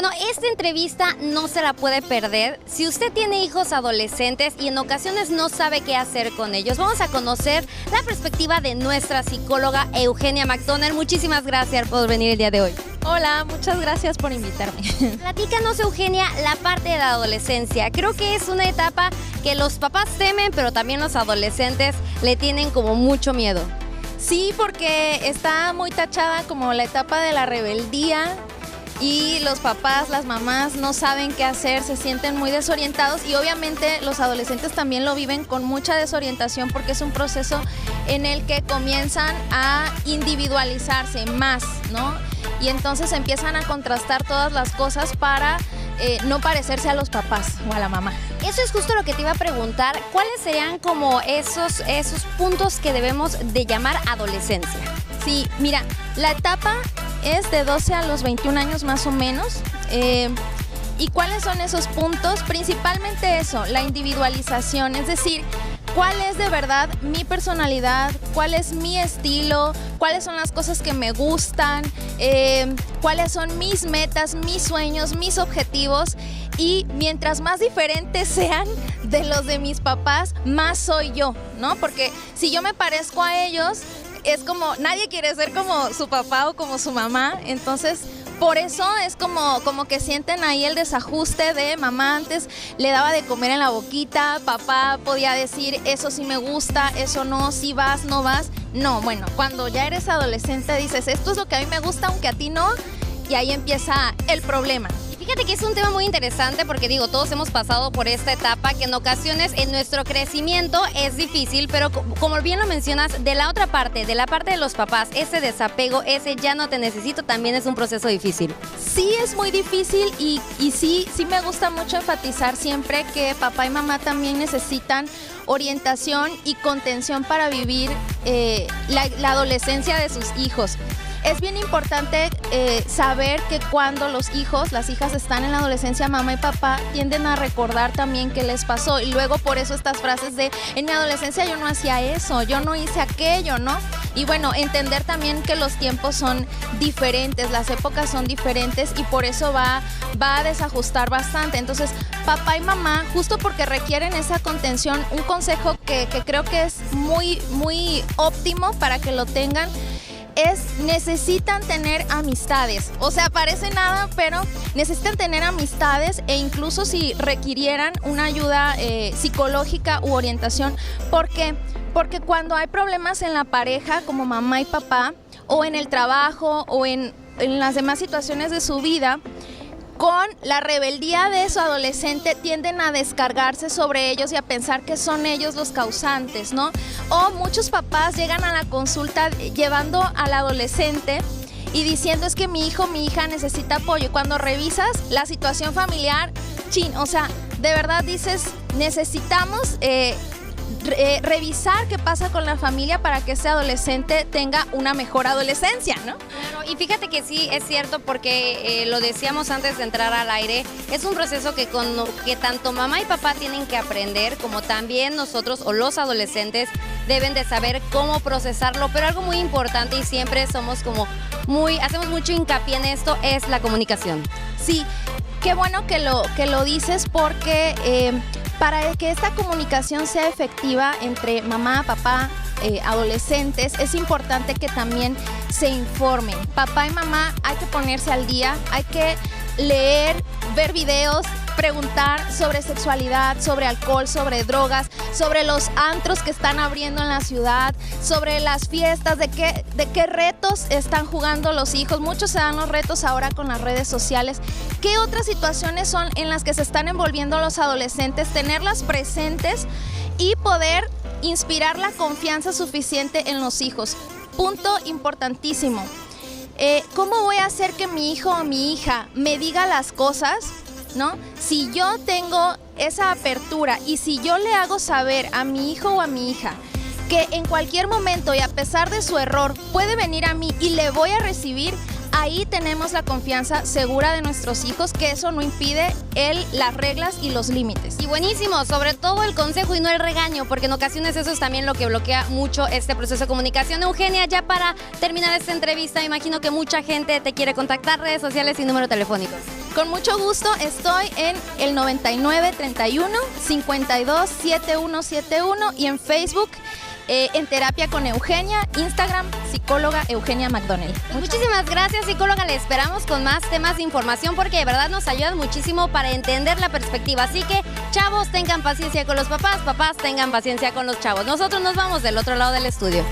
Bueno, esta entrevista no se la puede perder. Si usted tiene hijos adolescentes y en ocasiones no sabe qué hacer con ellos, vamos a conocer la perspectiva de nuestra psicóloga Eugenia McDonald. Muchísimas gracias por venir el día de hoy. Hola, muchas gracias por invitarme. Platícanos, Eugenia, la parte de la adolescencia. Creo que es una etapa que los papás temen, pero también los adolescentes le tienen como mucho miedo. Sí, porque está muy tachada como la etapa de la rebeldía y los papás, las mamás no saben qué hacer, se sienten muy desorientados y obviamente los adolescentes también lo viven con mucha desorientación porque es un proceso en el que comienzan a individualizarse más, ¿no? Y entonces empiezan a contrastar todas las cosas para no parecerse a los papás o a la mamá. Eso es justo lo que te iba a preguntar. ¿Cuáles serían como esos puntos que debemos de llamar adolescencia? Sí, mira, la etapa es de 12 a los 21 años más o menos. ¿Y cuáles son esos puntos? Principalmente eso, la individualización, es decir, cuál es de verdad mi personalidad, cuál es mi estilo, cuáles son las cosas que me gustan, cuáles son mis metas, mis sueños, mis objetivos. Y mientras más diferentes sean de los de mis papás, más soy yo, ¿no? Porque si yo me parezco a ellos, es como, nadie quiere ser como su papá o como su mamá, entonces por eso es como que sienten ahí el desajuste de mamá antes le daba de comer en la boquita, papá podía decir eso sí me gusta, eso no, sí vas, no vas. No, bueno, cuando ya eres adolescente dices esto es lo que a mí me gusta aunque a ti no, y ahí empieza el problema. Fíjate que es un tema muy interesante porque digo, todos hemos pasado por esta etapa que en ocasiones en nuestro crecimiento es difícil, pero como bien lo mencionas, de la otra parte, de la parte de los papás, ese desapego, ese ya no te necesito, también es un proceso difícil. Sí, es muy difícil y sí me gusta mucho enfatizar siempre que papá y mamá también necesitan orientación y contención para vivir la adolescencia de sus hijos. Es bien importante saber que cuando los hijos, las hijas están en la adolescencia, mamá y papá tienden a recordar también qué les pasó y luego por eso estas frases de en mi adolescencia yo no hacía eso, yo no hice aquello, ¿no? Y bueno, entender también que los tiempos son diferentes, las épocas son diferentes y por eso va a desajustar bastante. Entonces, papá y mamá, justo porque requieren esa contención, un consejo que creo que es muy óptimo para que lo tengan, necesitan tener amistades. O sea, parece nada, pero necesitan tener amistades e incluso si requirieran una ayuda psicológica u orientación. ¿Por qué? Porque cuando hay problemas en la pareja, como mamá y papá, o en el trabajo, o en las demás situaciones de su vida, con la rebeldía de su adolescente tienden a descargarse sobre ellos y a pensar que son ellos los causantes, ¿no? O muchos papás llegan a la consulta llevando al adolescente y diciendo es que mi hijo, mi hija necesita apoyo. Y cuando revisas la situación familiar, o sea, de verdad dices, necesitamos revisar qué pasa con la familia para que ese adolescente tenga una mejor adolescencia, ¿no? Claro, y fíjate que sí, es cierto porque lo decíamos antes de entrar al aire, es un proceso que tanto mamá y papá tienen que aprender, como también nosotros o los adolescentes deben de saber cómo procesarlo, pero algo muy importante y siempre somos como hacemos mucho hincapié en esto, es la comunicación. Sí, qué bueno que lo dices porque para que esta comunicación sea efectiva entre mamá, papá, adolescentes, es importante que también se informen. Papá y mamá hay que ponerse al día, hay que leer, ver videos, preguntar sobre sexualidad, sobre alcohol, sobre drogas, sobre los antros que están abriendo en la ciudad, sobre las fiestas, de qué retos están jugando los hijos. Muchos se dan los retos ahora con las redes sociales. ¿Qué otras situaciones son en las que se están envolviendo los adolescentes? Tenerlas presentes y poder inspirar la confianza suficiente en los hijos. Punto importantísimo. ¿Cómo voy a hacer que mi hijo o mi hija me diga las cosas, ¿no? Si yo tengo esa apertura y si yo le hago saber a mi hijo o a mi hija que en cualquier momento y a pesar de su error puede venir a mí y le voy a recibir, ahí tenemos la confianza segura de nuestros hijos, que eso no impide las reglas y los límites. Y buenísimo, sobre todo el consejo y no el regaño, porque en ocasiones eso es también lo que bloquea mucho este proceso de comunicación. Eugenia, ya para terminar esta entrevista, me imagino que mucha gente te quiere contactar, redes sociales y número telefónico. Con mucho gusto, estoy en el 9931 52 7171 y en Facebook en Terapia con Eugenia, Instagram, psicóloga Eugenia McDonnell. Muchísimas gracias, psicóloga. Le esperamos con más temas de información porque de verdad nos ayudan muchísimo para entender la perspectiva. Así que, chavos, tengan paciencia con los papás, papás tengan paciencia con los chavos. Nosotros nos vamos del otro lado del estudio.